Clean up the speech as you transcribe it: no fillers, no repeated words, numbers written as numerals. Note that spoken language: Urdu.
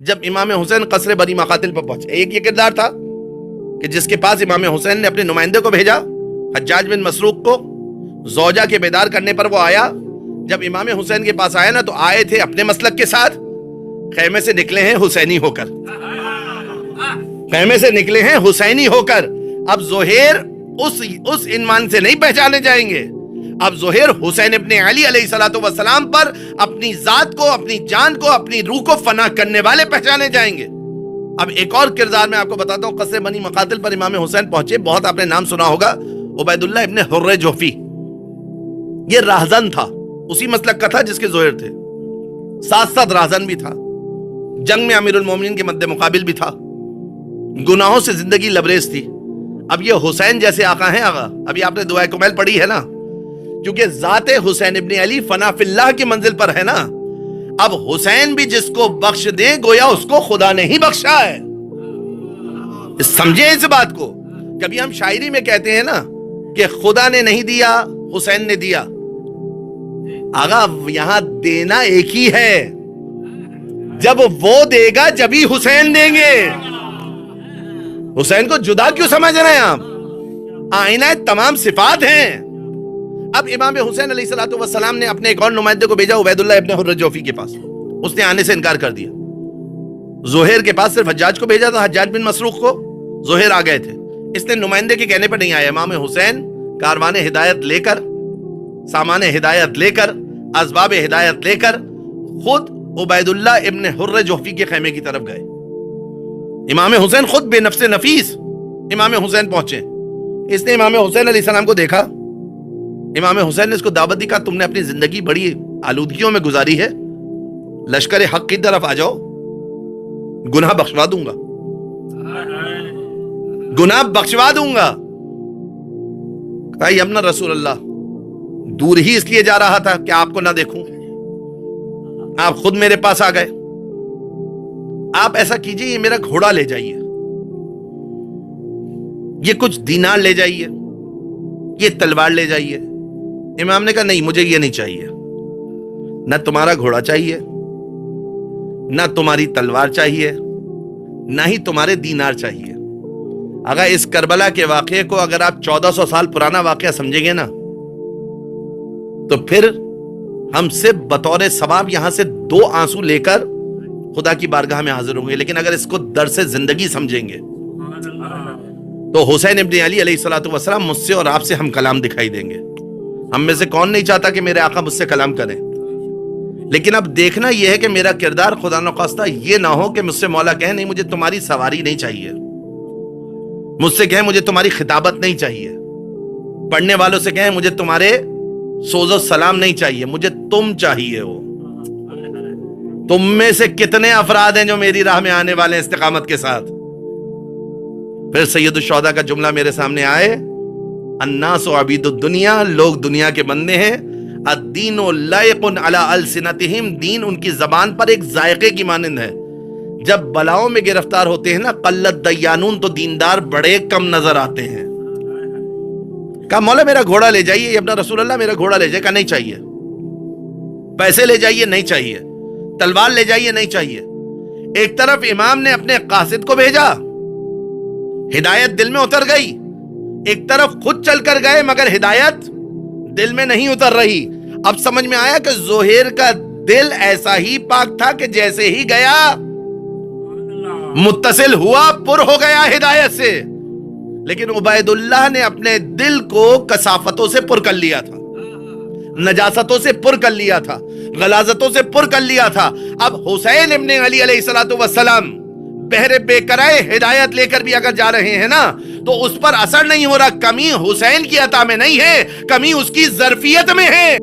جب امام حسین قصر بنی مقاتل پر پہنچے، ایک یہ کردار تھا کہ جس کے پاس امام حسین نے اپنے نمائندے کو بھیجا، حجاج بن مسروق کو، زوجہ کے بیدار کرنے پر وہ آیا۔ جب امام حسین کے پاس آیا نا تو آئے تھے اپنے مسلک کے ساتھ، خیمے سے نکلے ہیں حسینی ہو کر، خیمے سے نکلے ہیں حسینی ہو کر۔ اب زہیر اس عنوان سے نہیں پہچانے جائیں گے، اب زہیر حسین ابن علی علیہ السلام پر اپنی ذات کو، اپنی جان کو، اپنی روح کو فنا کرنے والے پہچانے جائیں گے۔ اب ایک اور کردار میں آپ کو بتاتا ہوں، قصر بنی مقاتل پر امام حسین پہنچے، بہت آپ نے نام سنا ہوگا، عبید اللہ ابن حر جوفی۔ یہ راہزن تھا، اسی مسلک کا تھا جس کے زہیر تھے، ساتھ ساتھ راہزن بھی تھا، جنگ میں امیر المومنین کے مد مقابل بھی تھا، گناہوں سے زندگی لبریز تھی۔ اب یہ حسین جیسے آقا ہیں، آقا ابھی آپ نے دعائے کمیل پڑھی ہے نا، کیونکہ ذات حسین ابن علی فنا فی اللہ کی منزل پر ہے نا، اب حسین بھی جس کو بخش دے گویا اس کو خدا نے ہی بخشا ہے۔ سمجھے اس بات کو؟ کبھی ہم شاعری میں کہتے ہیں نا کہ خدا نے نہیں دیا، حسین نے دیا۔ آقا یہاں دینا ایک ہی ہے، جب وہ دے گا جبھی حسین دیں گے۔ حسین کو جدا کیوں سمجھ رہے ہیں آپ؟ آئینہ تمام صفات ہیں۔ اب امام حسین علیہ السلام نے اپنے ایک اور نمائندے کو بھیجا، عبید اللہ ابن حر جوفی کے پاس، اس نے آنے سے انکار کر دیا۔ زہیر کے پاس صرف حجاج کو بھیجا تھا، حجاج بن مسروق کو، زہیر آ گئے تھے۔ اس نے نمائندے کے کہنے پر نہیں آیا، امام حسین کاروان ہدایت لے کر، سامان ہدایت لے کر، اسباب ہدایت لے کر خود عبید اللہ ابن حر جوفی کے خیمے کی طرف گئے۔ امام حسین خود بے نفس نفیس امام حسین پہنچے۔ اس نے امام حسین علیہ السلام کو دیکھا، امام حسین نے اس کو دعوت دی، کہا تم نے اپنی زندگی بڑی آلودگیوں میں گزاری ہے، لشکر حق کی طرف آ جاؤ، گناہ بخشوا دوں گا، گناہ بخشوا دوں گا۔ کہا یمنا رسول اللہ، دور ہی اس لیے جا رہا تھا کہ آپ کو نہ دیکھوں، آپ خود میرے پاس آ گئے۔ آپ ایسا کیجئے، یہ میرا گھوڑا لے جائیے، یہ کچھ دینار لے جائیے، یہ تلوار لے جائیے۔ امام نے کہا نہیں، مجھے یہ نہیں چاہیے، نہ تمہارا گھوڑا چاہیے، نہ تمہاری تلوار چاہیے، نہ ہی تمہارے دینار چاہیے۔ اگر اس کربلا کے واقعے کو اگر آپ 1400 سال پرانا واقعہ سمجھیں گے نا تو پھر ہم سے بطور ثواب یہاں سے 2 آنسو لے کر خدا کی بارگاہ میں حاضر ہوں گے، لیکن اگر اس کو درس زندگی سمجھیں گے تو حسین ابن علی علیہ السلام مجھ سے اور آپ سے ہم کلام دکھائی دیں گے۔ ہم میں سے کون نہیں چاہتا کہ میرے آقا مجھ سے کلام کریں؟ لیکن اب دیکھنا یہ ہے کہ میرا کردار خدا نخواستہ یہ نہ ہو کہ مجھ سے مولا کہے نہیں مجھے تمہاری سواری نہیں چاہیے، مجھ سے کہیں مجھے تمہاری خطابت نہیں چاہیے، پڑھنے والوں سے کہیں مجھے تمہارے سوز و سلام نہیں چاہیے، مجھے تم چاہیے ہو۔ تم میں سے کتنے افراد ہیں جو میری راہ میں آنے والے ہیں استقامت کے ساتھ؟ پھر سید الشہداء کا جملہ میرے سامنے آئے، الناس عبید الدنیا، لوگ دنیا کے بندے ہیں، الدین لائق علی السنتہم، دین ان کی زبان پر ایک ذائقے کی مانند ہے۔ جب بلاؤں میں گرفتار ہوتے ہیں نا، قلت دیانون، تو دیندار بڑے کم نظر آتے ہیں۔ کہا مولا میرا گھوڑا لے جائیے، اپنا رسول اللہ میرا گھوڑا لے جائے، کہا نہیں چاہیے۔ پیسے لے جائیے، نہیں چاہیے۔ تلوار لے جائیے، نہیں چاہیے۔ ایک طرف امام نے اپنے قاصد کو بھیجا، ہدایت دل میں اتر گئی، ایک طرف خود چل کر گئے مگر ہدایت دل میں نہیں اتر رہی۔ اب سمجھ میں آیا کہ زہیر کا دل ایسا ہی پاک تھا کہ جیسے ہی گیا متصل ہوا، پر ہو گیا ہدایت سے، لیکن عبید اللہ نے اپنے دل کو کثافتوں سے پر کر لیا تھا، نجاستوں سے پر کر لیا تھا، غلاظتوں سے پر کر لیا تھا۔ اب حسین ابن علی علیہ السلام بہر بے کرائے ہدایت لے کر بھی اگر جا رہے ہیں نا تو اس پر اثر نہیں ہو رہا۔ کمی حسین کی عطا میں نہیں ہے، کمی اس کی ظرفیت میں ہے۔